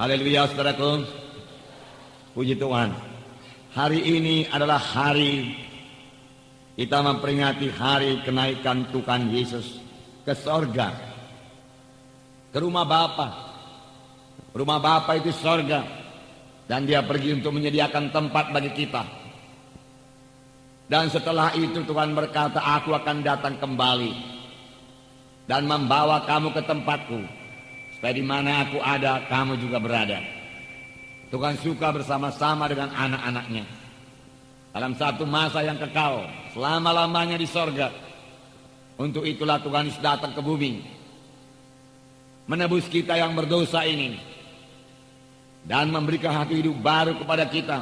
Haleluya saudaraku. Puji Tuhan. Hari ini adalah hari kita memperingati hari kenaikan Tuhan Yesus ke sorga, ke rumah Bapa. Rumah Bapa itu sorga, dan dia pergi untuk menyediakan tempat bagi kita. Dan setelah itu Tuhan berkata, aku akan datang kembali dan membawa kamu ke tempatku, supaya di mana aku ada, kamu juga berada. Tuhan suka bersama-sama dengan anak-anaknya dalam satu masa yang kekal, selama-lamanya di sorga. Untuk itulah Tuhan Yesus datang ke bumi, menebus kita yang berdosa ini, dan memberikan hati hidup baru kepada kita,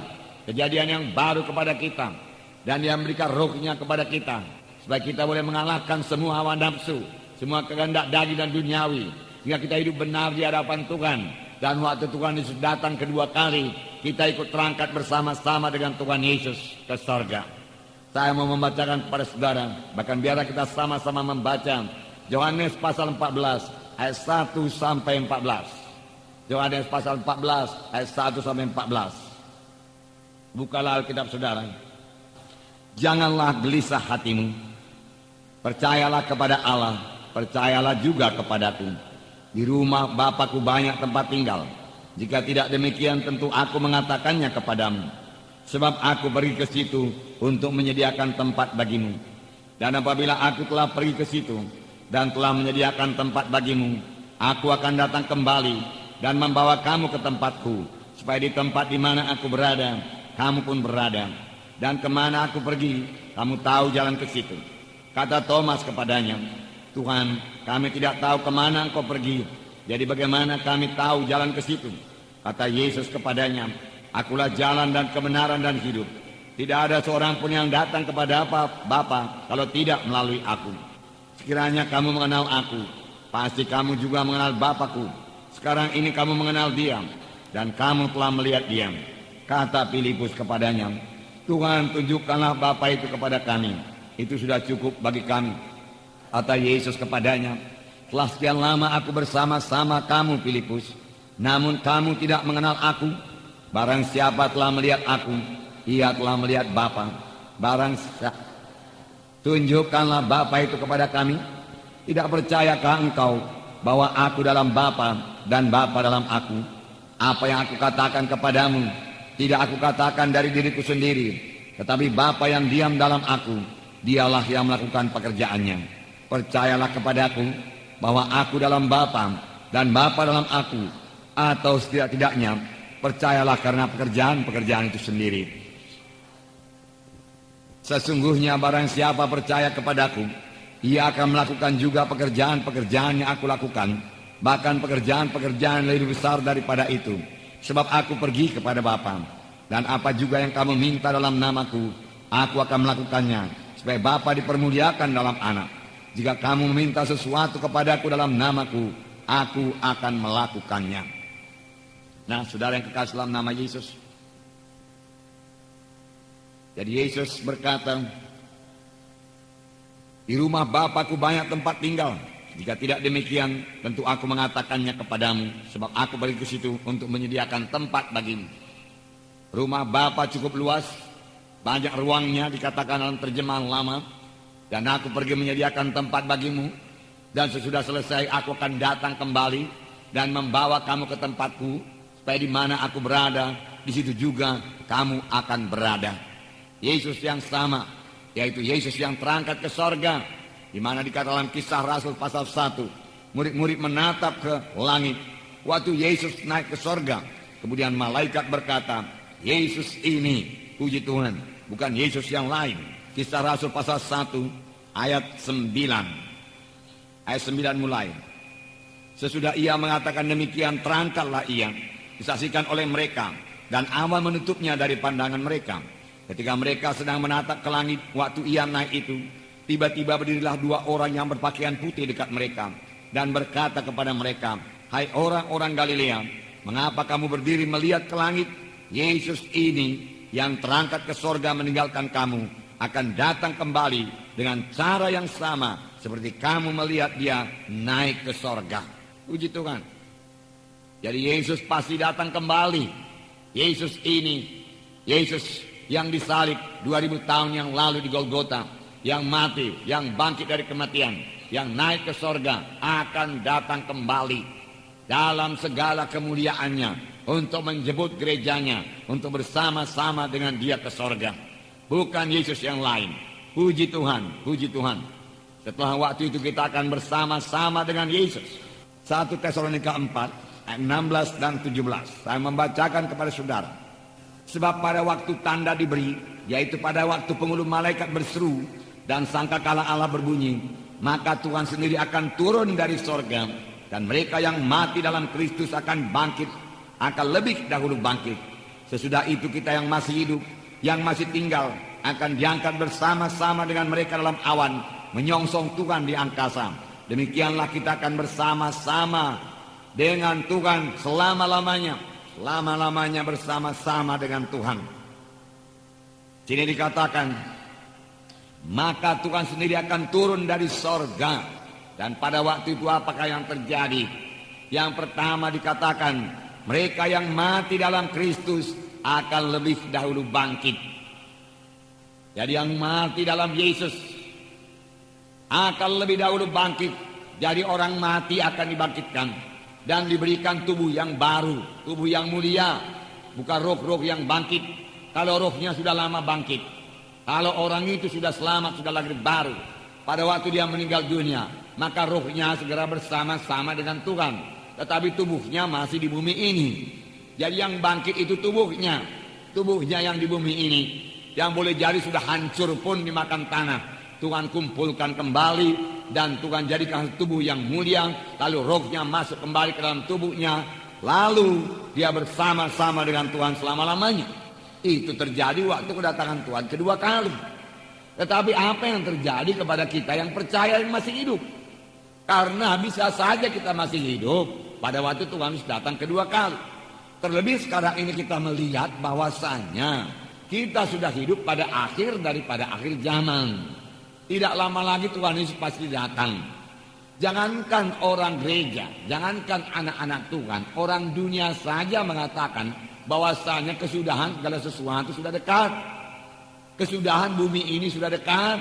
kejadian yang baru kepada kita, dan dia memberikan rohnya kepada kita, supaya kita boleh mengalahkan semua hawa nafsu, semua kehendak daging dan duniawi, sehingga kita hidup benar di hadapan Tuhan. Dan waktu Tuhan Yesus datang kedua kali, kita ikut terangkat bersama-sama dengan Tuhan Yesus ke sorga. Saya mau membacakan kepada saudara, bahkan biarlah kita sama-sama membaca Yohanes pasal 14 ayat 1 sampai 14. Yohanes pasal 14 ayat 1 sampai 14. Bukalah Alkitab saudara. Janganlah gelisah hatimu, percayalah kepada Allah, percayalah juga kepadaku. Di rumah Bapakku banyak tempat tinggal. Jika tidak demikian, tentu aku mengatakannya kepadamu. Sebab aku pergi ke situ untuk menyediakan tempat bagimu. Dan apabila aku telah pergi ke situ dan telah menyediakan tempat bagimu, aku akan datang kembali dan membawa kamu ke tempatku, supaya di tempat di mana aku berada, kamu pun berada. Dan kemana aku pergi, kamu tahu jalan ke situ. Kata Thomas kepadanya, Tuhan, kami tidak tahu kemana engkau pergi, jadi bagaimana kami tahu jalan ke situ? Kata Yesus kepadanya, akulah jalan dan kebenaran dan hidup. Tidak ada seorang pun yang datang kepada Bapa kalau tidak melalui aku. Sekiranya kamu mengenal aku, pasti kamu juga mengenal Bapakku. Sekarang ini kamu mengenal Dia, dan kamu telah melihat Dia. Kata Filipus kepadanya, Tuhan, tunjukkanlah Bapa itu kepada kami, itu sudah cukup bagi kami. Kata Yesus kepadanya, telah sekian lama aku bersama-sama kamu Filipus, namun kamu tidak mengenal aku. Barang siapa telah melihat aku, ia telah melihat Bapa. Tunjukkanlah Bapa itu kepada kami. Tidak percayakah engkau bahwa aku dalam Bapa dan Bapa dalam aku? Apa yang aku katakan kepadamu, tidak aku katakan dari diriku sendiri, tetapi Bapa yang diam dalam aku, dialah yang melakukan pekerjaannya. Percayalah kepadaku bahwa aku dalam Bapa dan Bapa dalam aku, atau setidak-tidaknya percayalah karena pekerjaan-pekerjaan itu sendiri. Sesungguhnya barang siapa percaya kepadaku, ia akan melakukan juga pekerjaan-pekerjaan yang aku lakukan, bahkan pekerjaan-pekerjaan lebih besar daripada itu. Sebab aku pergi kepada Bapa, dan apa juga yang kamu minta dalam namaku, aku akan melakukannya, supaya Bapa dipermuliakan dalam Anak. Jika kamu meminta sesuatu kepadaku dalam namaku, aku akan melakukannya. Nah, saudara yang kekasih dalam nama Yesus. Jadi Yesus berkata, di rumah Bapakku banyak tempat tinggal. Jika tidak demikian, tentu aku mengatakannya kepadamu, sebab aku pergi ke situ untuk menyediakan tempat bagimu. Rumah Bapa cukup luas, banyak ruangnya, dikatakan dalam terjemahan lama. Dan aku pergi menyediakan tempat bagimu, dan sesudah selesai aku akan datang kembali dan membawa kamu ke tempatku, supaya di mana aku berada, di situ juga kamu akan berada. Yesus yang sama, yaitu Yesus yang terangkat ke sorga, di mana dikatakan dalam Kisah Rasul pasal 1, murid-murid menatap ke langit. Waktu Yesus naik ke sorga, kemudian malaikat berkata, Yesus ini, puji Tuhan, bukan Yesus yang lain. Kisah Rasul pasal 1 ayat 9. Ayat 9 mulai. Sesudah ia mengatakan demikian, terangkatlah ia, disaksikan oleh mereka, dan awan menutupnya dari pandangan mereka. Ketika mereka sedang menatap ke langit, waktu ia naik itu, tiba-tiba berdirilah dua orang yang berpakaian putih dekat mereka, dan berkata kepada mereka, hai orang-orang Galilea, mengapa kamu berdiri melihat ke langit? Yesus ini yang terangkat ke sorga meninggalkan kamu, akan datang kembali dengan cara yang sama seperti kamu melihat dia naik ke sorga. Puji Tuhan. Jadi Yesus pasti datang kembali. Yesus ini, Yesus yang disalib 2000 tahun yang lalu di Golgota, yang mati, yang bangkit dari kematian, yang naik ke sorga, akan datang kembali dalam segala kemuliaannya untuk menjemput gerejanya, untuk bersama-sama dengan dia ke sorga. Bukan Yesus yang lain. Puji Tuhan, puji Tuhan. Setelah waktu itu kita akan bersama-sama dengan Yesus. 1 Tesalonika 4 ayat 16 dan 17. Saya membacakan kepada saudara. Sebab pada waktu tanda diberi, yaitu pada waktu penghulu malaikat berseru dan sangkakala Allah berbunyi, maka Tuhan sendiri akan turun dari sorga, dan mereka yang mati dalam Kristus akan bangkit, akan lebih dahulu bangkit. Sesudah itu kita yang masih hidup, yang masih tinggal, akan diangkat bersama-sama dengan mereka dalam awan, menyongsong Tuhan di angkasa. Demikianlah kita akan bersama-sama dengan Tuhan selama-lamanya. Selama-lamanya bersama-sama dengan Tuhan. Sini dikatakan, maka Tuhan sendiri akan turun dari sorga. Dan pada waktu itu apakah yang terjadi? Yang pertama dikatakan, mereka yang mati dalam Kristus akan lebih dahulu bangkit. Jadi yang mati dalam Yesus akan lebih dahulu bangkit. Jadi orang mati akan dibangkitkan dan diberikan tubuh yang baru, tubuh yang mulia, bukan roh-roh yang bangkit. Kalau rohnya sudah lama bangkit, kalau orang itu sudah selamat, sudah lahir baru, pada waktu dia meninggal dunia, maka rohnya segera bersama-sama dengan Tuhan. Tetapi tubuhnya masih di bumi ini. Jadi yang bangkit itu tubuhnya, tubuhnya yang di bumi ini, yang boleh jadi sudah hancur pun dimakan tanah, Tuhan kumpulkan kembali dan Tuhan jadikan tubuh yang mulia. Lalu rohnya masuk kembali ke dalam tubuhnya, lalu dia bersama-sama dengan Tuhan selama-lamanya. Itu terjadi waktu kedatangan Tuhan kedua kali. Tetapi apa yang terjadi kepada kita yang percaya yang masih hidup? Karena bisa saja kita masih hidup pada waktu Tuhan datang kedua kali. Terlebih sekarang ini kita melihat bahwasanya kita sudah hidup pada akhir daripada akhir zaman. Tidak lama lagi Tuhan Yesus pasti datang. Jangankan orang gereja, jangankan anak-anak Tuhan, orang dunia saja mengatakan bahwasanya kesudahan segala sesuatu sudah dekat. Kesudahan bumi ini sudah dekat.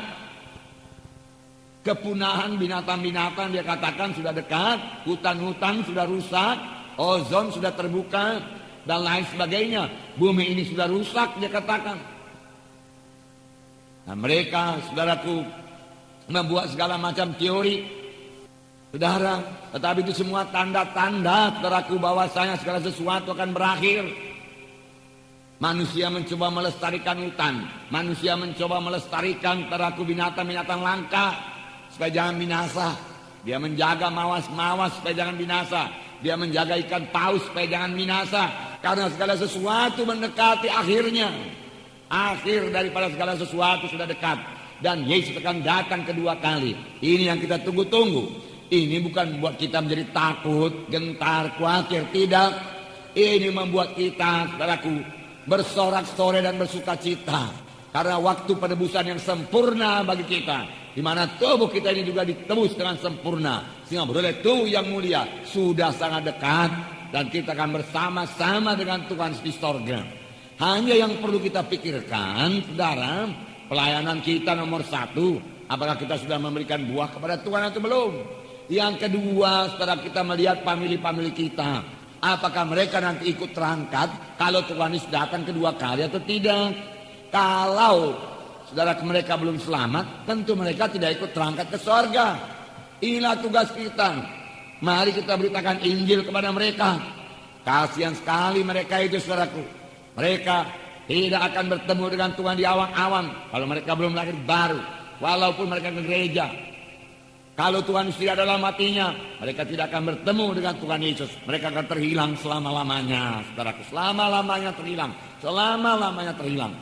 Kepunahan binatang-binatang dia katakan sudah dekat. Hutan-hutan sudah rusak, ozon sudah terbuka, dan lain sebagainya. Bumi ini sudah rusak dia katakan. Nah mereka, saudaraku, membuat segala macam teori, saudara. Tetapi itu semua tanda-tanda, saudaraku, bahwasanya segala sesuatu akan berakhir. Manusia mencoba melestarikan hutan, manusia mencoba melestarikan, saudaraku, binatang-binatang langka supaya jangan binasa. Dia menjaga mawas-mawas supaya jangan binasa. Dia menjaga ikan paus supaya jangan binasa. Karena segala sesuatu mendekati akhirnya. Akhir daripada segala sesuatu sudah dekat. Dan Yesus akan datang kedua kali. Ini yang kita tunggu-tunggu. Ini bukan membuat kita menjadi takut, gentar, khawatir. Tidak. Ini membuat kita, saudaraku, bersorak-sorai dan bersuka cita. Karena waktu penebusan yang sempurna bagi kita. Di mana tubuh kita ini juga ditebus dengan sempurna. Sehingga beroleh tubuh yang mulia. Sudah sangat dekat. Dan kita akan bersama-sama dengan Tuhan di sorga. Hanya yang perlu kita pikirkan, saudara, pelayanan kita nomor 1, apakah kita sudah memberikan buah kepada Tuhan atau belum? Yang kedua, saudara, kita melihat famili-famili kita, apakah mereka nanti ikut terangkat kalau Tuhan Yesus datang kedua kali atau tidak? Kalau saudara mereka belum selamat, tentu mereka tidak ikut terangkat ke sorga. Inilah tugas kita. Mari kita beritakan Injil kepada mereka. Kasihan sekali mereka itu, saudaraku. Mereka tidak akan bertemu dengan Tuhan di awan-awan kalau mereka belum lahir baru. Walaupun mereka ke gereja, kalau Tuhan tidak dalam hatinya, mereka tidak akan bertemu dengan Tuhan Yesus. Mereka akan terhilang selama-lamanya, saudaraku. Selama-lamanya terhilang. Selama-lamanya terhilang.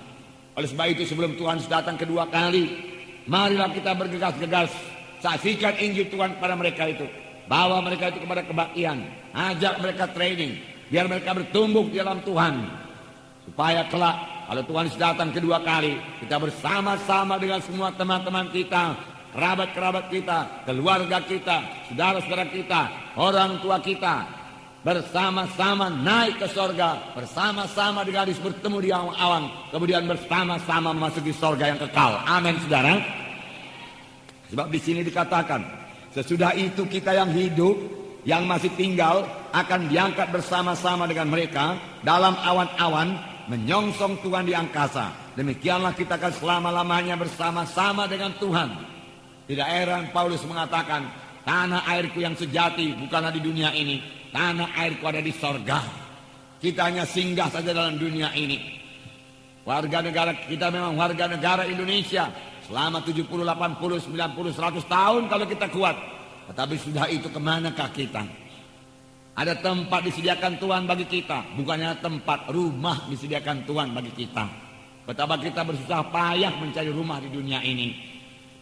Oleh sebab itu sebelum Tuhan datang kedua kali, marilah kita bergegas-gegas saksikan Injil Tuhan kepada mereka itu. Bawa mereka itu kepada kebaktian. Ajak mereka training. Biar mereka bertumbuh di dalam Tuhan. Supaya kelak kalau Tuhan datang kedua kali, kita bersama-sama dengan semua teman-teman kita, kerabat-kerabat kita, keluarga kita, saudara-saudara kita, orang tua kita, bersama-sama naik ke sorga, bersama-sama dengan gadis bertemu di awan-awan, kemudian bersama-sama memasuki sorga yang kekal. Amin, saudara. Sebab di sini dikatakan, sesudah itu kita yang hidup, yang masih tinggal, akan diangkat bersama-sama dengan mereka dalam awan-awan, menyongsong Tuhan di angkasa. Demikianlah kita akan selama-lamanya bersama-sama dengan Tuhan. Tidak heran Paulus mengatakan, tanah airku yang sejati bukanlah di dunia ini, tanah airku ada di sorga. Kita hanya singgah saja dalam dunia ini. Warga negara kita memang warga negara Indonesia selama 70, 80, 90, 100 tahun kalau kita kuat. Tetapi sudah itu kemanakah kita? Ada tempat disediakan Tuhan bagi kita, bukannya tempat, rumah disediakan Tuhan bagi kita. Betapa kita bersusah payah mencari rumah di dunia ini.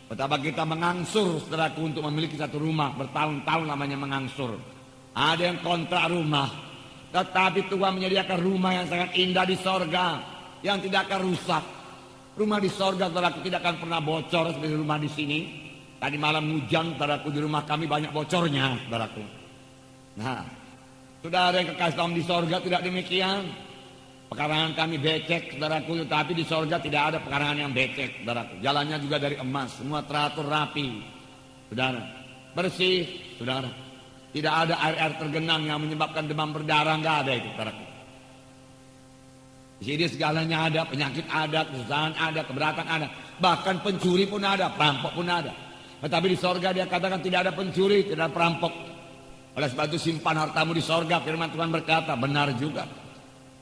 Betapa kita mengangsur, saudaraku, untuk memiliki satu rumah, bertahun-tahun lamanya mengangsur. Ada yang kontrak rumah, tetapi Tuhan menyediakan rumah yang sangat indah di sorga, yang tidak akan rusak. Rumah di sorga, saudaraku, tidak akan pernah bocor seperti rumah di sini. Tadi malam hujan, saudaraku, di rumah kami banyak bocornya, saudaraku. Nah, saudara yang kekasih Tuhan di sorga tidak demikian. Pekarangan kami becek, saudaraku, tapi di sorga tidak ada pekarangan yang becek, saudaraku. Jalannya juga dari emas, semua teratur rapi, saudara. Bersih, saudara. Tidak ada air-air tergenang yang menyebabkan demam berdarah, nggak ada itu, saudaraku. Di sini segalanya ada, penyakit ada, kesusahan ada, keberatan ada, bahkan pencuri pun ada, perampok pun ada. Tetapi di sorga dia katakan tidak ada pencuri, tidak ada perampok. Oleh sebab itu simpan hartamu di sorga, firman Tuhan berkata, benar juga.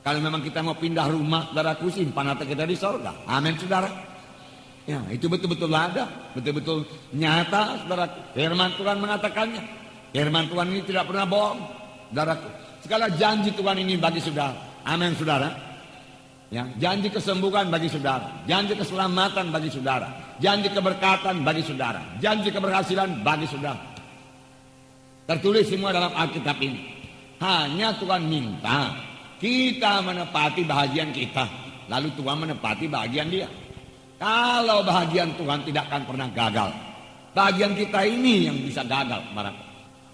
Kalau memang kita mau pindah rumah, saudaraku, simpan harta kita di sorga. Amin, saudara. Ya, itu betul-betul ada, betul-betul nyata, saudaraku. Firman Tuhan mengatakannya. Firman Tuhan ini tidak pernah bohong, saudaraku. Segala janji Tuhan ini bagi saudara. Amin, saudara. Ya, janji kesembuhan bagi saudara, janji keselamatan bagi saudara, janji keberkatan bagi saudara, janji keberhasilan bagi saudara. Tertulis semua dalam Alkitab ini. Hanya Tuhan minta kita menepati bahagian kita, lalu Tuhan menepati bahagian dia. Kalau bahagian Tuhan tidak akan pernah gagal, bahagian kita ini yang bisa gagal.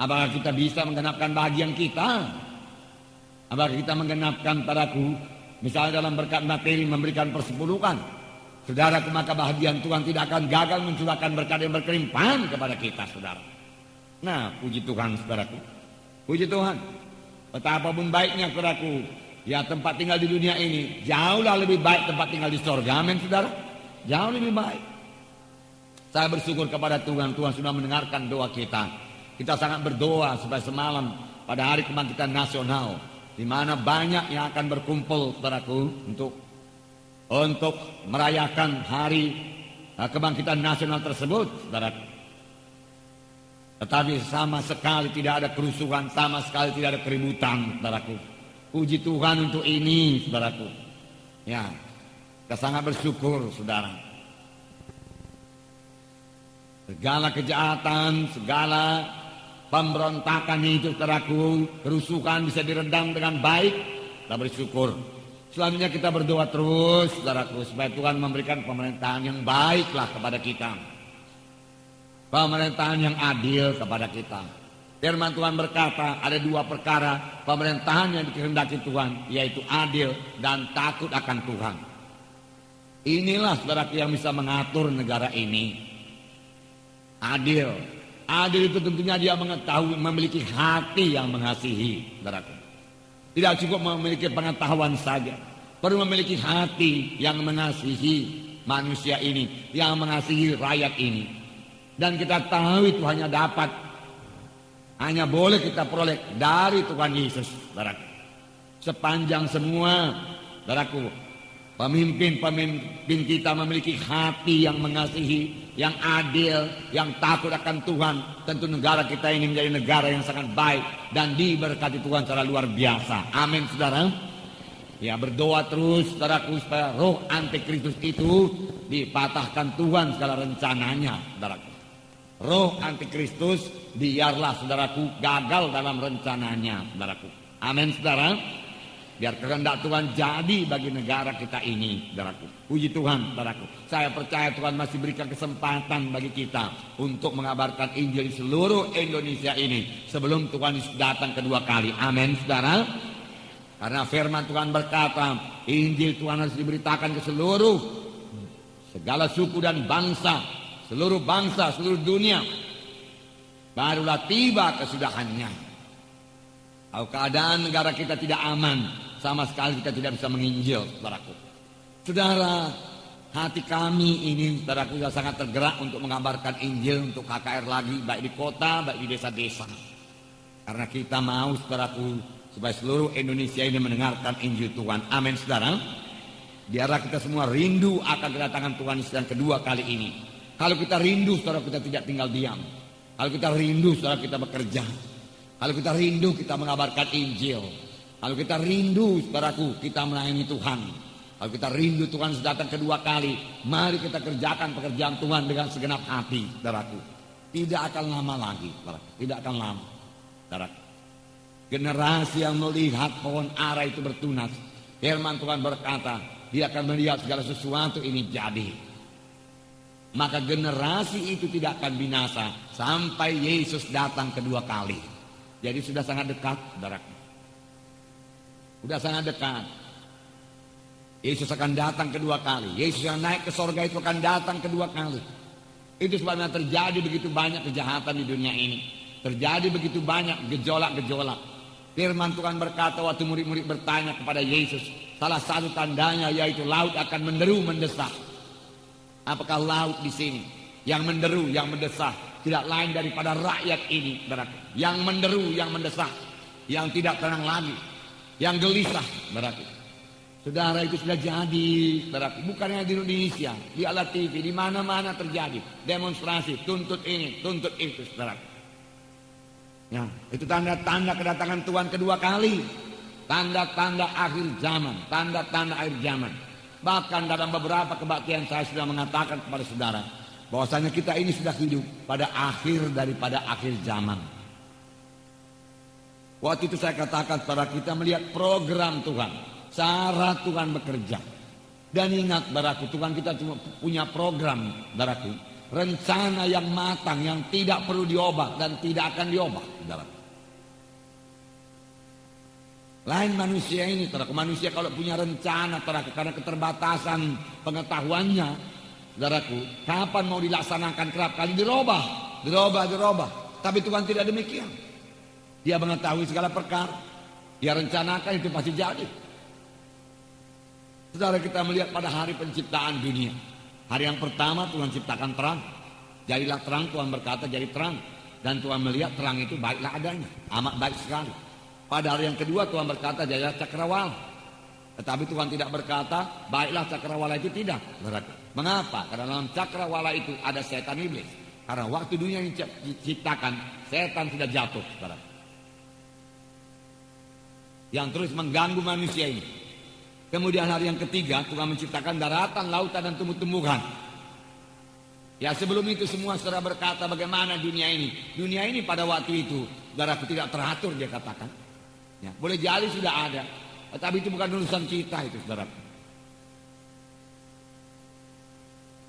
Apakah kita bisa menggenapkan bahagian kita? Apakah kita menggenapkan, saudaraku, misalnya dalam berkat materi memberikan persepuluhan, saudaraku, maka bahagian Tuhan tidak akan gagal mencurahkan berkat yang berkelimpahan kepada kita, saudara. Nah, puji Tuhan, saudaraku, puji Tuhan. Betapapun baiknya, saudaraku, ya tempat tinggal di dunia ini jauhlah lebih baik tempat tinggal di sorga. Amin, saudara. Jauh lebih baik. Saya bersyukur kepada Tuhan, Tuhan sudah mendengarkan doa kita. Kita sangat berdoa supaya semalam pada hari kebangkitan nasional, di mana banyak yang akan berkumpul, saudaraku, untuk merayakan hari kebangkitan nasional tersebut, saudaraku. Tetapi sama sekali tidak ada kerusuhan, sama sekali tidak ada keributan, saudaraku. Puji Tuhan untuk ini, saudaraku. Ya, kita sangat bersyukur, saudara. Segala kejahatan, segala pemberontakan itu, saudaraku, kerusuhan bisa diredam dengan baik. Kita bersyukur. Selanjutnya kita berdoa terus, saudaraku, supaya Tuhan memberikan pemerintahan yang baiklah kepada kita. Pemerintahan yang adil kepada kita. Firman Tuhan berkata ada dua perkara pemerintahan yang dikehendaki Tuhan, yaitu adil dan takut akan Tuhan. Inilah, saudaraku, yang bisa mengatur negara ini. Adil. Adil itu tentunya dia mengetahui, memiliki hati yang mengasihi, saudaraku. Tidak cukup memiliki pengetahuan saja, perlu memiliki hati yang mengasihi manusia ini, yang mengasihi rakyat ini. Dan kita tahu itu hanya boleh kita peroleh dari Tuhan Yesus, saudaraku. Sepanjang semua, saudaraku, pemimpin kita memiliki hati yang mengasihi, yang adil, yang takut akan Tuhan, tentu negara kita ini menjadi negara yang sangat baik dan diberkati Tuhan secara luar biasa. Amin, saudara. Ya, berdoa terus, saudaraku, supaya roh antikristus itu dipatahkan Tuhan segala rencananya, saudaraku. Roh antikristus biarlah, saudaraku, gagal dalam rencananya, saudaraku. Amin, saudara. Biar kehendak Tuhan jadi bagi negara kita ini, saudaraku. Puji Tuhan, saudaraku. Saya percaya Tuhan masih berikan kesempatan bagi kita untuk mengabarkan Injil di seluruh Indonesia ini sebelum Tuhan Yesus datang kedua kali. Amin, saudara. Karena firman Tuhan berkata, Injil Tuhan harus diberitakan ke seluruh segala suku dan bangsa, seluruh dunia. Barulah tiba kesudahannya. Kalau keadaan negara kita tidak aman, sama sekali kita tidak bisa menginjil, saudaraku. Saudara, hati kami ini, saudaraku, sudah sangat tergerak untuk mengabarkan Injil untuk KKR lagi, baik di kota, baik di desa-desa. Karena kita mau, saudaraku, supaya seluruh Indonesia ini mendengarkan Injil Tuhan. Amin, saudara. Biarlah kita semua rindu akan kedatangan Tuhan Yesus yang kedua kali ini. Kalau kita rindu, saudara, kita tidak tinggal diam. Kalau kita rindu, saudara, kita bekerja. Kalau kita rindu, kita mengabarkan Injil. Kalau kita rindu, saudaraku, kita melayani Tuhan. Kalau kita rindu Tuhan datang kedua kali, mari kita kerjakan pekerjaan Tuhan dengan segenap hati, saudaraku. Tidak akan lama lagi, saudaraku. Tidak akan lama, saudaraku. Generasi yang melihat pohon ara itu bertunas, firman Tuhan berkata, dia akan melihat segala sesuatu ini jadi. Maka generasi itu tidak akan binasa sampai Yesus datang kedua kali. Jadi sudah sangat dekat, saudaraku. Sudah sangat dekat. Yesus akan datang kedua kali. Yesus yang naik ke sorga itu akan datang kedua kali. Itu sebabnya terjadi begitu banyak kejahatan di dunia ini. Terjadi begitu banyak gejolak-gejolak. Firman Tuhan berkata waktu murid-murid bertanya kepada Yesus, salah satu tandanya yaitu laut akan menderu mendesak. Apakah laut di sini yang menderu, yang mendesak? Tidak lain daripada rakyat ini, saudaraku. Yang menderu, yang mendesak, yang tidak tenang lagi, yang gelisah, saudaraku. Saudara, itu sudah jadi, saudaraku. Bukan hanya di Indonesia, di Ala TV, di mana-mana terjadi demonstrasi, tuntut ini, tuntut itu, saudaraku. Ya, itu tanda-tanda kedatangan Tuhan kedua kali. Tanda-tanda akhir zaman, tanda-tanda akhir zaman. Bahkan dalam beberapa kebaktian saya sudah mengatakan kepada saudara, bahwasanya kita ini sudah hidup pada akhir daripada akhir zaman. Waktu itu saya katakan kepada kita melihat program Tuhan, cara Tuhan bekerja. Dan ingat, saudaraku, Tuhan kita cuma punya program, saudaraku, rencana yang matang, yang tidak perlu diubah dan tidak akan diubah, saudaraku. Lain manusia ini, saudaraku. Manusia kalau punya rencana, saudaraku, karena keterbatasan pengetahuannya, saudaraku, kapan mau dilaksanakan kerap kali dirubah. Tapi Tuhan tidak demikian. Dia mengetahui segala perkara. Dia rencanakan itu pasti jadi. Saudara, kita melihat pada hari penciptaan dunia. Hari yang pertama Tuhan ciptakan terang. Jadilah terang, Tuhan berkata jadi terang. Dan Tuhan melihat terang itu baiklah adanya. Amat baik sekali. Pada hari yang kedua Tuhan berkata jadilah cakrawala. Tetapi Tuhan tidak berkata baiklah cakrawala itu tidak. Mengapa? Karena dalam cakrawala itu ada setan iblis. Karena waktu dunia ini diciptakan, setan sudah jatuh, saudara. Yang terus mengganggu manusia ini. Kemudian hari yang ketiga Tuhan menciptakan daratan, lautan dan tumbuh-tumbuhan. Ya, sebelum itu semua saudara berkata bagaimana dunia ini. Dunia ini pada waktu itu saudara tidak teratur, dia katakan. Ya, boleh jadi sudah ada, tapi itu bukan urusan kita itu, saudara.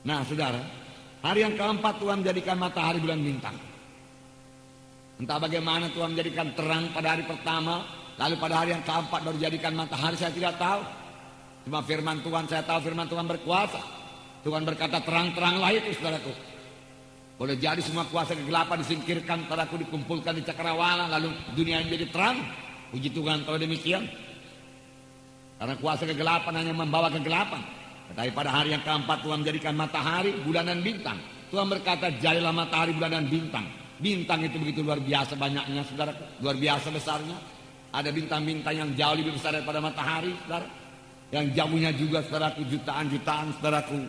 Nah, saudara, hari yang keempat Tuhan menjadikan matahari, bulan, bintang. Entah bagaimana Tuhan menjadikan terang pada hari pertama, lalu pada hari yang keempat baru jadikan matahari, saya tidak tahu. Cuma firman Tuhan, saya tahu firman Tuhan berkuasa. Tuhan berkata terang-teranglah itu, saudaraku. Boleh jadi semua kuasa kegelapan disingkirkan, saudaraku, dikumpulkan di cakrawala, lalu dunia ini jadi terang. Puji Tuhan kalau demikian. Karena kuasa kegelapan hanya membawa kegelapan. Tetapi pada hari yang keempat Tuhan menjadikan matahari, bulan dan bintang. Tuhan berkata jadilah matahari, bulan dan bintang. Bintang itu begitu luar biasa banyaknya, saudara. Luar biasa besarnya. Ada bintang-bintang yang jauh lebih besar daripada matahari, saudara. Yang jauhnya juga, saudaraku, jutaan-jutaan, saudaraku.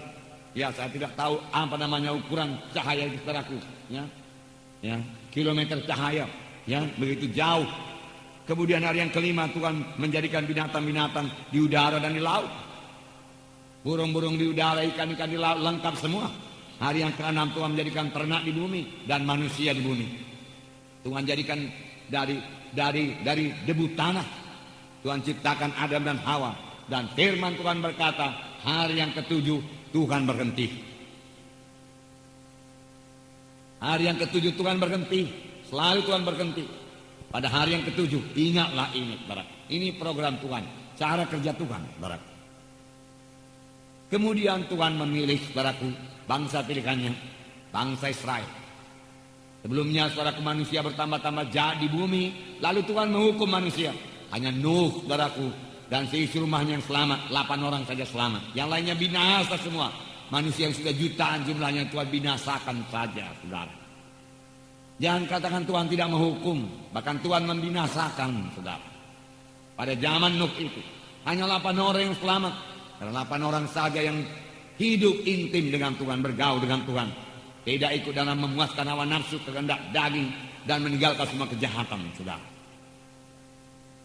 Ya, saya tidak tahu apa namanya ukuran cahaya itu, saudaraku. Ya, kilometer cahaya. Ya, begitu jauh. Kemudian hari yang kelima Tuhan menjadikan binatang-binatang di udara dan di laut. Burung-burung di udara, ikan-ikan di laut, lengkap semua. Hari yang keenam Tuhan menjadikan ternak di bumi dan manusia di bumi. Tuhan jadikan dari debu tanah. Tuhan ciptakan Adam dan Hawa. Dan firman Tuhan berkata, hari yang ketujuh Tuhan berhenti. Hari yang ketujuh Tuhan berhenti. Selalu Tuhan berhenti. Pada hari yang ketujuh, ingatlah ini, saudara. Ini program Tuhan, cara kerja Tuhan, saudara. Kemudian Tuhan memilih, saudaraku, bangsa pilihannya, bangsa Israel. Sebelumnya, saudaraku, manusia bertambah-tambah jahat di bumi. Lalu Tuhan menghukum manusia. Hanya Nuh, saudaraku, dan seisi rumahnya yang selamat. 8 orang saja selamat. Yang lainnya binasa semua. Manusia yang sudah jutaan jumlahnya Tuhan binasakan saja, saudara. Jangan katakan Tuhan tidak menghukum. Bahkan Tuhan membinasakan, saudara. Pada zaman Nuh itu, hanya 8 orang yang selamat. Karena 8 orang saja yang hidup intim dengan Tuhan, bergaul dengan Tuhan. Tidak ikut dalam memuaskan hawa nafsu, kehendak daging, dan meninggalkan semua kejahatan, saudara.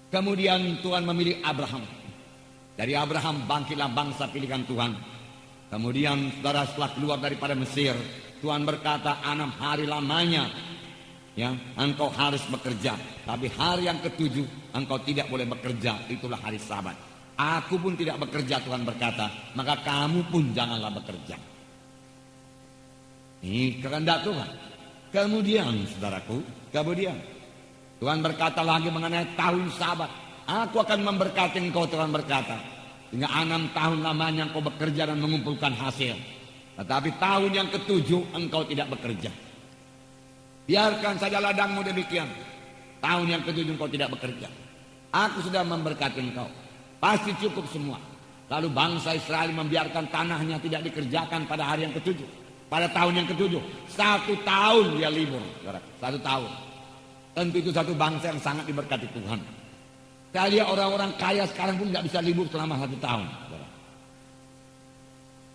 Kemudian Tuhan memilih Abraham. Dari Abraham bangkitlah bangsa pilihan Tuhan. Kemudian saudara, setelah keluar daripada Mesir, Tuhan berkata 6 hari lamanya, ya, engkau harus bekerja. Tapi hari yang ketujuh engkau tidak boleh bekerja. Itulah hari Sabat. Aku pun tidak bekerja, Tuhan berkata. Maka kamu pun janganlah bekerja. Ini kehendak Tuhan. Kemudian saudaraku, kemudian Tuhan berkata lagi mengenai tahun Sabat. Aku akan memberkati engkau, Tuhan berkata. Hingga 6 tahun lamanya engkau bekerja dan mengumpulkan hasil. Tetapi tahun yang ketujuh engkau tidak bekerja. Biarkan saja ladangmu demikian. Tahun yang ketujuh engkau tidak bekerja. Aku sudah memberkati engkau. Pasti cukup semua. Lalu bangsa Israel membiarkan tanahnya tidak dikerjakan pada hari yang ketujuh. Pada tahun yang ketujuh. 1 tahun dia libur. 1 tahun. Tentu itu satu bangsa yang sangat diberkati Tuhan. Saya lihat orang-orang kaya sekarang pun tidak bisa libur selama 1 tahun.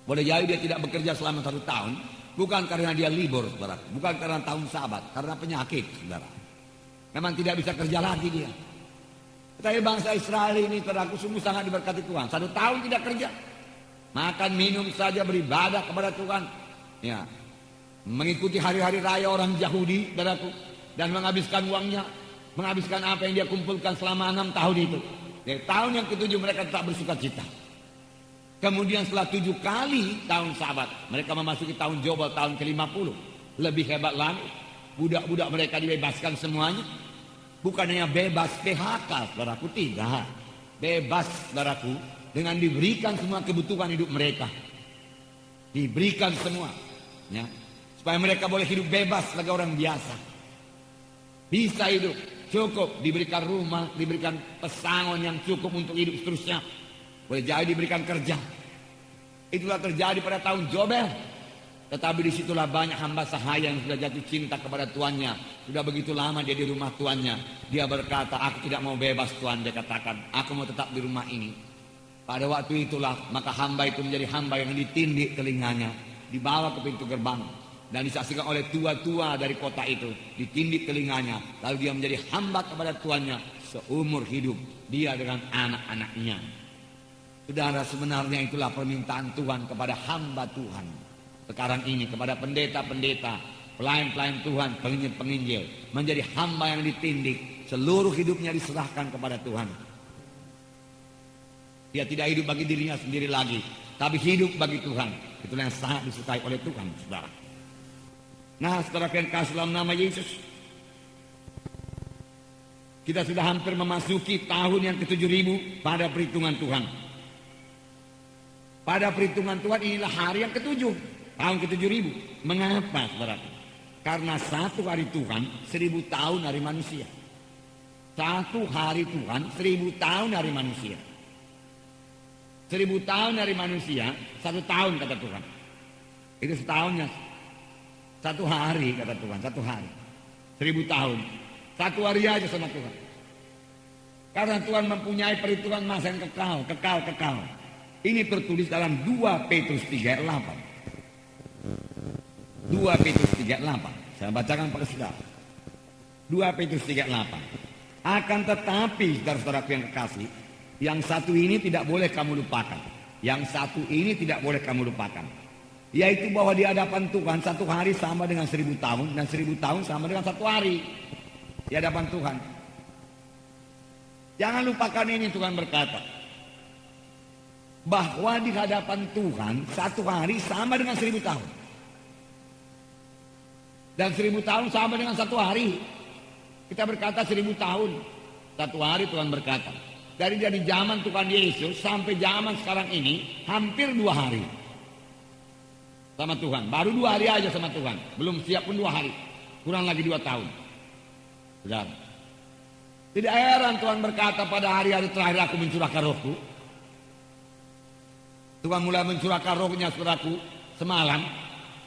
Boleh jadi dia tidak bekerja selama 1 tahun. Bukan karena dia libur, saudara. Bukan karena tahun Sabat. Karena penyakit, saudara. Memang tidak bisa kerja lagi dia. Tapi bangsa Israel ini, saudaraku, sungguh sangat diberkati Tuhan. 1 tahun tidak kerja. Makan, minum saja, beribadah kepada Tuhan. Ya, mengikuti hari-hari raya orang Yahudi, saudaraku. Dan menghabiskan uangnya. Menghabiskan apa yang dia kumpulkan selama 6 tahun itu. Dari tahun yang ketujuh mereka tetap bersuka cita. Kemudian setelah 7 kali tahun Sabat, mereka memasuki tahun Jobel, tahun ke-50. Lebih hebat lagi, budak-budak mereka dibebaskan semuanya. Bukan hanya bebas PHK, saudaraku, tidak. Bebas, saudaraku, dengan diberikan semua kebutuhan hidup mereka. Diberikan semua, ya, supaya mereka boleh hidup bebas sebagai orang biasa. Bisa hidup, cukup, diberikan rumah, diberikan pesangon yang cukup untuk hidup seterusnya. Boleh jadi diberikan kerja. Itulah terjadi pada tahun Jobel. Tetapi disitulah banyak hamba sahaya yang sudah jatuh cinta kepada tuannya. Sudah begitu lama dia di rumah tuannya. Dia berkata, aku tidak mau bebas Tuhan. Dia katakan, aku mau tetap di rumah ini. Pada waktu itulah maka hamba itu menjadi hamba yang ditindik telinganya. Dibawa ke pintu gerbang. Dan disaksikan oleh tua-tua dari kota itu. Ditindik telinganya. Lalu dia menjadi hamba kepada tuannya seumur hidup. Dia dengan anak-anaknya. Saudara, sebenarnya itulah permintaan Tuhan kepada hamba Tuhan. Sekarang ini kepada pendeta-pendeta, pelayan-pelayan Tuhan, penginjil-penginjil. Menjadi hamba yang ditindik. Seluruh hidupnya diserahkan kepada Tuhan. Dia tidak hidup bagi dirinya sendiri lagi. Tapi hidup bagi Tuhan. Itulah yang sangat disukai oleh Tuhan, saudara. Nah, saudara yang kasih dalam nama Yesus. Kita sudah hampir memasuki tahun yang ke-7000 pada perhitungan Tuhan. Pada perhitungan Tuhan inilah hari yang ke-7. Tahun ke-7000. Mengapa, saudara? Karena 1 hari Tuhan 1000 tahun hari manusia. 1 hari Tuhan 1000 tahun hari manusia. 1000 tahun hari manusia 1 tahun kata Tuhan. Itu setahunnya 1 hari kata Tuhan. 1 hari 1000 tahun 1 hari aja sama Tuhan. Karena Tuhan mempunyai perhitungan masa yang kekal. Ini tertulis dalam 2 Petrus 3:8. 2 Petrus 3:8. Saya bacakan pada saudara. 2 Petrus 3:8. Akan tetapi, saudara-saudaraku yang kekasih, yang satu ini tidak boleh kamu lupakan. Yang satu ini tidak boleh kamu lupakan. Yaitu bahwa di hadapan Tuhan 1 hari sama dengan 1000 tahun. Dan 1000 tahun sama dengan 1 hari. Di hadapan Tuhan. Jangan lupakan ini, Tuhan berkata. Bahwa di hadapan Tuhan, satu hari sama dengan 1000 tahun. Dan 1000 tahun sama dengan satu hari. Kita berkata 1000 tahun. Satu hari Tuhan berkata. Dari zaman Tuhan Yesus sampai zaman sekarang ini, hampir 2 hari. Sama Tuhan. Baru 2 hari aja sama Tuhan. Belum siap pun 2 hari. Kurang lagi 2 tahun. Saudara. Tidak heran Tuhan berkata pada hari-hari terakhir aku mencurahkan rohku. Tuhan mulai mencurahkan rohnya saudaraku semalam.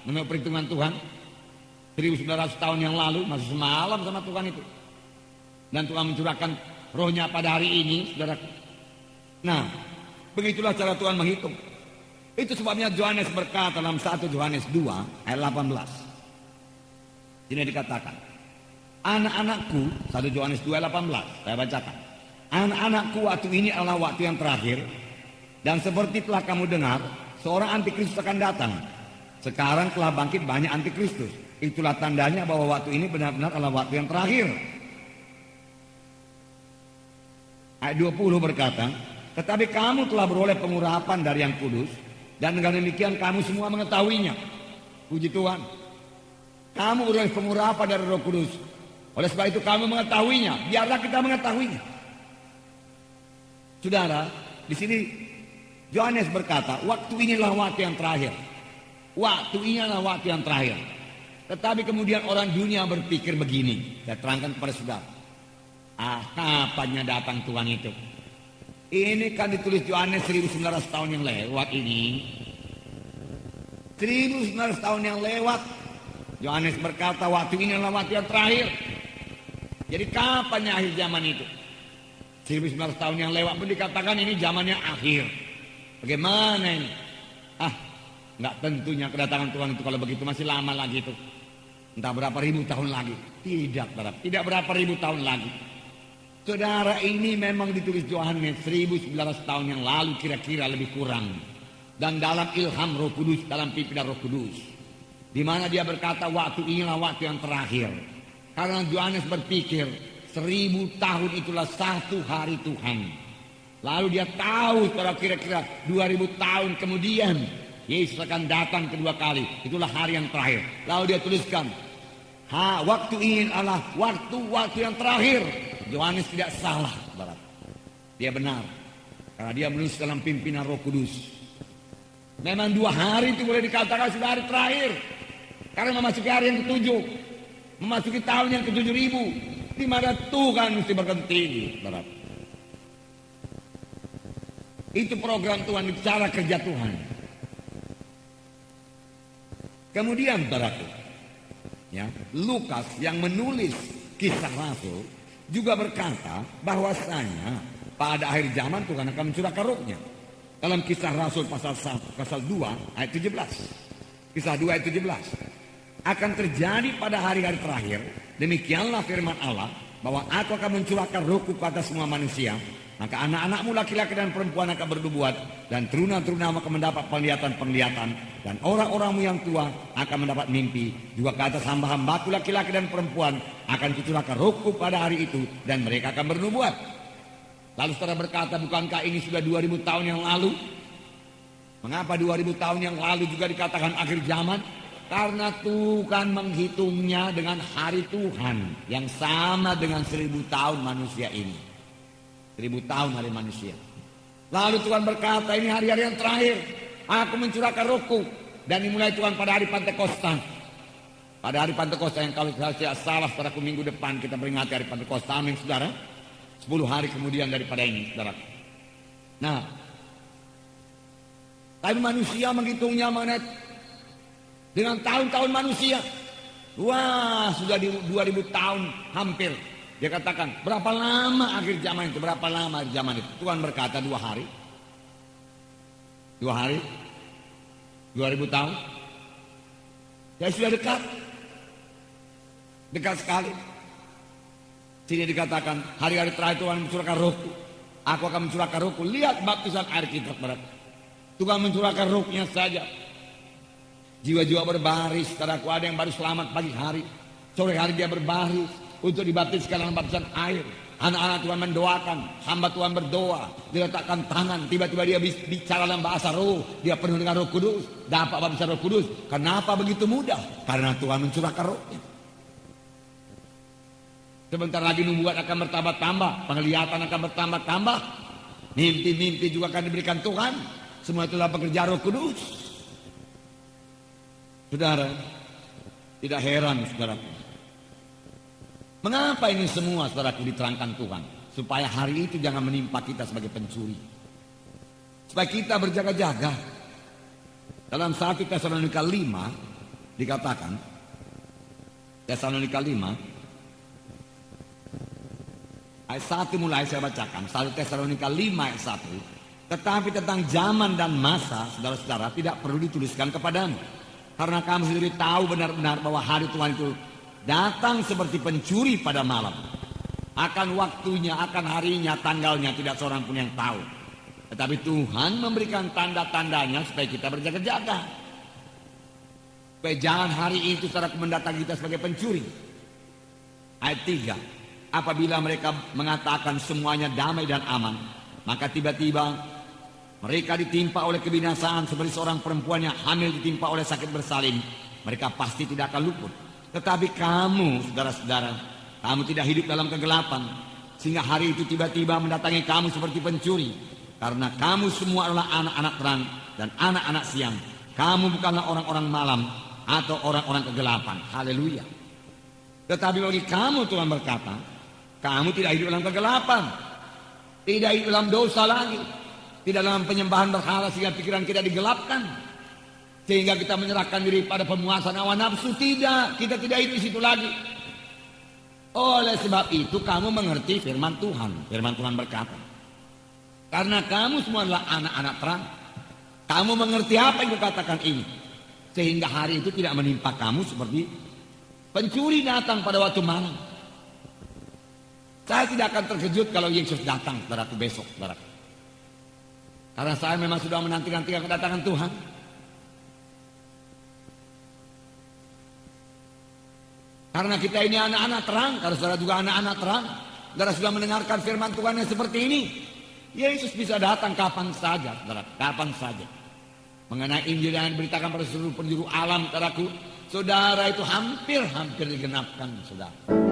Menurut perhitungan Tuhan. 1900 tahun yang lalu masih semalam sama Tuhan itu. Dan Tuhan mencurahkan rohnya pada hari ini saudaraku. Nah, begitulah cara Tuhan menghitung. Itu sebabnya Yohanes berkata dalam 1 Yohanes 2 ayat 18. Ini dikatakan, anak-anakku, 1 Yohanes 2 ayat 18, saya bacakan. Anak-anakku, waktu ini adalah waktu yang terakhir. Dan seperti telah kamu dengar, seorang antikristus akan datang. Sekarang telah bangkit banyak antikristus. Itulah tandanya bahwa waktu ini benar-benar adalah waktu yang terakhir. Ayat 20 berkata, tetapi kamu telah beroleh pengurapan dari yang kudus, dan dengan demikian kamu semua mengetahuinya. Puji Tuhan. Kamu beroleh pengurapan dari Roh Kudus. Oleh sebab itu kamu mengetahuinya. Biarlah kita mengetahuinya. Saudara, di sini Yohanes berkata, waktu inilah waktu yang terakhir. Waktu inilah waktu yang terakhir. Tetapi kemudian orang dunia berpikir begini. Saya terangkan kepada saudara. Kapannya datang Tuhan itu? Ini kan ditulis Yohanes 1900 tahun yang lewat ini. 1900 tahun yang lewat. Yohanes berkata waktu ini adalah waktu yang terakhir. Jadi kapannya akhir zaman itu? 1900 tahun yang lewat pun dikatakan ini zamannya akhir. Bagaimana ini? Nggak tentunya kedatangan Tuhan itu kalau begitu masih lama lagi itu. Entah berapa ribu tahun lagi. Tidak berapa ribu tahun lagi. Saudara, ini memang ditulis Yohanes 1900 tahun yang lalu kira-kira lebih kurang. Dan dalam ilham Roh Kudus, dalam pimpinan Roh Kudus. Di mana dia berkata waktu inilah waktu yang terakhir. Karena Yohanes berpikir 1000 tahun itulah satu hari Tuhan. Lalu dia tahu kalau kira-kira 2000 tahun kemudian Yesus akan datang kedua kali. Itulah hari yang terakhir. Lalu dia tuliskan, waktu ini adalah waktu yang terakhir. Yohanes tidak salah, barat. Dia benar. Karena dia menulis dalam pimpinan Roh Kudus. Memang 2 hari itu boleh dikatakan sudah hari terakhir. Karena memasuki hari yang ke-7. Memasuki tahun yang ke-7000. Di mana Tuhan mesti berhenti, barat. Itu program Tuhan, cara kerja Tuhan. Kemudian barat, ya, Lukas yang menulis kisah Rasul juga berkata bahwasanya pada akhir zaman Tuhan akan mencurahkan rohnya. Dalam kisah Rasul pasal 2 ayat 17. Kisah 2 ayat 17. Akan terjadi pada hari-hari terakhir, demikianlah firman Allah, bahwa aku akan mencurahkan rohku kepada semua manusia. Maka anak-anakmu laki-laki dan perempuan akan bernubuat, dan teruna-terunamu akan mendapat penglihatan-penglihatan, dan orang-orangmu yang tua akan mendapat mimpi. Juga ke atas hamba-hambaku laki-laki dan perempuan akan kucurahkan rohku pada hari itu, dan mereka akan bernubuat. Lalu saudara berkata, bukankah ini sudah 2000 tahun yang lalu? Mengapa 2000 tahun yang lalu juga dikatakan akhir zaman? Karena Tuhan menghitungnya dengan hari Tuhan yang sama dengan 1000 tahun manusia ini. 1000 tahun hari manusia. Lalu Tuhan berkata, ini hari-hari yang terakhir. Aku mencurahkan rohku. Dan dimulai Tuhan pada hari Pantekosta. Pada hari Pantekosta yang kalau saya tidak salah pada minggu depan kita peringati hari Pantekosta. Amin saudara. 10 hari kemudian daripada ini saudara. Nah. Tapi manusia menghitungnya mengenai dengan tahun-tahun manusia. Wah, sudah di 2000 tahun hampir. Dia katakan, berapa lama akhir zaman itu? Berapa lama akhir zaman itu? Tuhan berkata 2 hari. 2 hari. 2000 tahun. Ya sudah dekat. Dekat sekali. Sini dikatakan, hari-hari terakhir Tuhan mencurahkan rohku. Aku akan mencurahkan rohku. Lihat baptisan air kita, berat. Tuhan mencurahkan rohnya saja. Jiwa-jiwa berbaris. Saudaraku, ada yang baru selamat pagi hari. Sore hari dia berbaris untuk dibaptiskan dalam baptisan air. Anak-anak Tuhan mendoakan, hamba Tuhan berdoa, diletakkan tangan, tiba-tiba dia bicara dalam bahasa roh, dia penuh dengan Roh Kudus, dapat baptisan Roh Kudus. Kenapa begitu mudah? Karena Tuhan mencurahkan rohnya. Sebentar lagi nubuat akan bertambah-tambah, penglihatan akan bertambah-tambah, mimpi-mimpi juga akan diberikan Tuhan. Semua itulah pekerjaan Roh Kudus. Saudara, tidak heran saudaraku. Mengapa ini semua saudaraku diterangkan Tuhan? Supaya hari itu jangan menimpa kita sebagai pencuri. Supaya kita berjaga-jaga. Dalam 1 Tesalonika 5 dikatakan, Tesalonika 5 ayat 1 mulai saya bacakan. 1 Tesalonika 5 ayat 1. Tetapi tentang zaman dan masa, saudara-saudara, tidak perlu dituliskan kepadamu. Karena kamu sendiri tahu benar-benar bahwa hari Tuhan itu datang seperti pencuri pada malam. Akan waktunya, akan harinya, tanggalnya tidak seorang pun yang tahu. Tetapi Tuhan memberikan tanda-tandanya supaya kita berjaga-jaga. Supaya jangan hari itu saudara mendatangi kita sebagai pencuri. Ayat 3. Apabila mereka mengatakan semuanya damai dan aman, maka tiba-tiba mereka ditimpa oleh kebinasaan seperti seorang perempuan yang hamil ditimpa oleh sakit bersalin. Mereka pasti tidak akan luput. Tetapi kamu, saudara-saudara, kamu tidak hidup dalam kegelapan, sehingga hari itu tiba-tiba mendatangi kamu seperti pencuri. Karena kamu semua adalah anak-anak terang dan anak-anak siang. Kamu bukanlah orang-orang malam atau orang-orang kegelapan. Haleluya. Tetapi bagi kamu Tuhan berkata, kamu tidak hidup dalam kegelapan, tidak hidup dalam dosa lagi, tidak dalam penyembahan berhala sehingga pikiran kita digelapkan. Sehingga kita menyerahkan diri pada pemuasan hawa nafsu. Tidak, kita tidak hidup di situ lagi. Oleh sebab itu kamu mengerti firman Tuhan. Firman Tuhan berkata, karena kamu semua adalah anak-anak terang, kamu mengerti apa yang kukatakan ini. Sehingga hari itu tidak menimpa kamu seperti pencuri datang pada waktu malam. Saya tidak akan terkejut kalau Yesus datang saudaraku besok, saudaraku. Karena saya memang sudah menanti-nantikan kedatangan Tuhan. Karena kita ini anak-anak terang, karena saudara juga anak-anak terang, saudara sudah mendengarkan firman Tuhan yang seperti ini. Yesus bisa datang kapan saja, saudara, kapan saja. Mengenai Injil yang diberitakan pada seluruh penjuru alam, saudaraku, saudara itu hampir digenapkan, saudara.